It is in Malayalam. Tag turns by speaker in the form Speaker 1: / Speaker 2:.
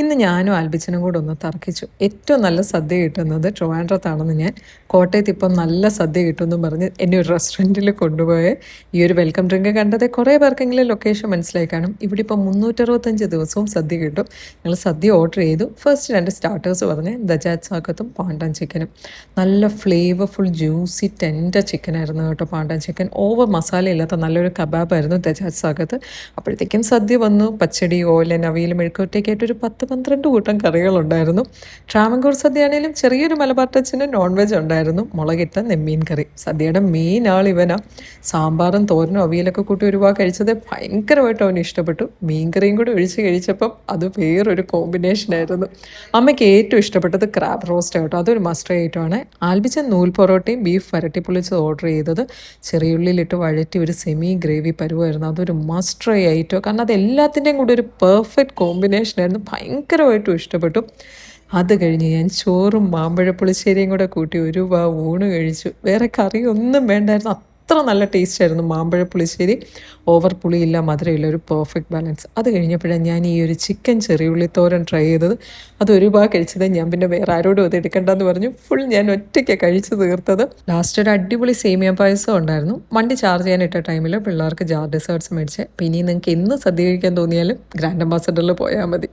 Speaker 1: ഇന്ന് ഞാനും ആൽബിച്ചനും കൂടെ ഒന്ന് തർക്കിച്ചു. ഏറ്റവും നല്ല സദ്യ കിട്ടുന്നത് ട്രിവാൻഡ്രത്താണെന്ന് ഞാൻ, കോട്ടയത്ത് ഇപ്പം നല്ല സദ്യ കിട്ടുമെന്നും പറഞ്ഞ് എന്നെ ഒരു റെസ്റ്റോറൻറ്റിൽ കൊണ്ടുപോയി ഈ ഒരു വെൽക്കം ഡ്രിങ്ക് കണ്ടത് കുറേ പേർക്കെങ്കിലും ലൊക്കേഷൻ മനസ്സിലായി കാണും. ഇവിടെ ഇപ്പം 365 ദിവസവും സദ്യ കിട്ടും. ഞങ്ങൾ സദ്യ ഓർഡർ ചെയ്തു. ഫസ്റ്റ് 2 സ്റ്റാർട്ടേഴ്സ് പറഞ്ഞ് ദജാജ് സാക്കത്തും പാണ്ടൻ ചിക്കനും. നല്ല ഫ്ലേവർഫുൾ ജ്യൂസി ടെൻഡർ ചിക്കനായിരുന്നു കേട്ടോ പാണ്ടൻ ചിക്കൻ. ഓവർ മസാല ഇല്ലാത്ത നല്ലൊരു കബാബായിരുന്നു ദജാജ് സാക്കത്ത്. അപ്പോഴത്തേക്കും സദ്യ വന്നു. പച്ചടി, ഓലൻ, അവിയൽ, മെഴുക്കുവരട്ടിയൊക്കെയായിട്ടൊരു 10-12 കൂട്ടം കറികളുണ്ടായിരുന്നു. ട്രാവൻകൂർ സദ്യ ആണെങ്കിലും ചെറിയൊരു മലബാർ ടച്ചിന് നോൺ വെജ് ഉണ്ടായിരുന്നു. മുളകിട്ട നെമ്മീൻ കറി. സദ്യയുടെ മെയിൻ ആൾ ഇവനാ. സാമ്പാറും തോരനും അവിയലൊക്കെ കൂട്ടി ഒരുപാട് കഴിച്ചത് ഭയങ്കരമായിട്ട് അവന് ഇഷ്ടപ്പെട്ടു. മീൻകറിയും കൂടി ഒഴിച്ച് കഴിച്ചപ്പം അത് വേറൊരു കോമ്പിനേഷനായിരുന്നു. അമ്മയ്ക്ക് ഏറ്റവും ഇഷ്ടപ്പെട്ടത് ക്രാബ് റോസ്റ്റ് കേട്ടോ, അതൊരു മസ്റ്റ് ഐറ്റമാണ്. ആൽബിച്ച നൂൽ പൊറോട്ടയും ബീഫ് വരട്ടിപ്പൊളിച്ചത് ഓർഡർ ചെയ്തത്. ചെറിയുള്ളിലിട്ട് വഴറ്റി ഒരു സെമി ഗ്രേവി പരുവായിരുന്നു. അതൊരു മസ്റ്റ് ട്രൈ ഐറ്റം, കാരണം അത് എല്ലാത്തിൻ്റെയും കൂടി ഒരു പെർഫെക്റ്റ് കോമ്പിനേഷനായിരുന്നു. ഭയങ്കരമായിട്ടും ഇഷ്ടപ്പെട്ടു. അത് കഴിഞ്ഞ് ഞാൻ ചോറും മാമ്പഴപ്പുളിശ്ശേരിയും കൂടെ കൂട്ടി ഒരു ഊണ് കഴിച്ചു. വേറെ കറി ഒന്നും വേണ്ടായിരുന്നു. അത്ര നല്ല ടേസ്റ്റ് ആയിരുന്നു മാമ്പഴപ്പുളിശ്ശേരി. ഓവർ പുളിയില്ല, മധുരമില്ല, ഒരു പെർഫെക്റ്റ് ബാലൻസ്. അത് കഴിഞ്ഞപ്പോഴാണ് ഞാൻ ഈ ഒരു ചിക്കൻ ചെറിയുള്ളി തോരൻ ട്രൈ ചെയ്തത്. അത് ഒരുപാട് കഴിച്ചത്. ഞാൻ പിന്നെ വേറെ ആരോടും അത് എടുക്കണ്ടെന്ന് പറഞ്ഞു. ഫുൾ ഞാൻ ഒറ്റയ്ക്ക് കഴിച്ചു തീർത്തത്. ലാസ്റ്റ് ഒരു അടിപൊളി സേമിയ പായസം ഉണ്ടായിരുന്നു. വണ്ടി ചാർജ് ചെയ്യാനിട്ട ടൈമിൽ പിള്ളേർക്ക് ജാർ ഡെസേർട്ട്സ് മേടിച്ച്. പിന്നെ നിങ്ങൾക്ക് എന്ന് സദ്യ കഴിക്കാൻ തോന്നിയാലും ഗ്രാൻഡ് അംബാസഡറിൽ പോയാൽ മതി.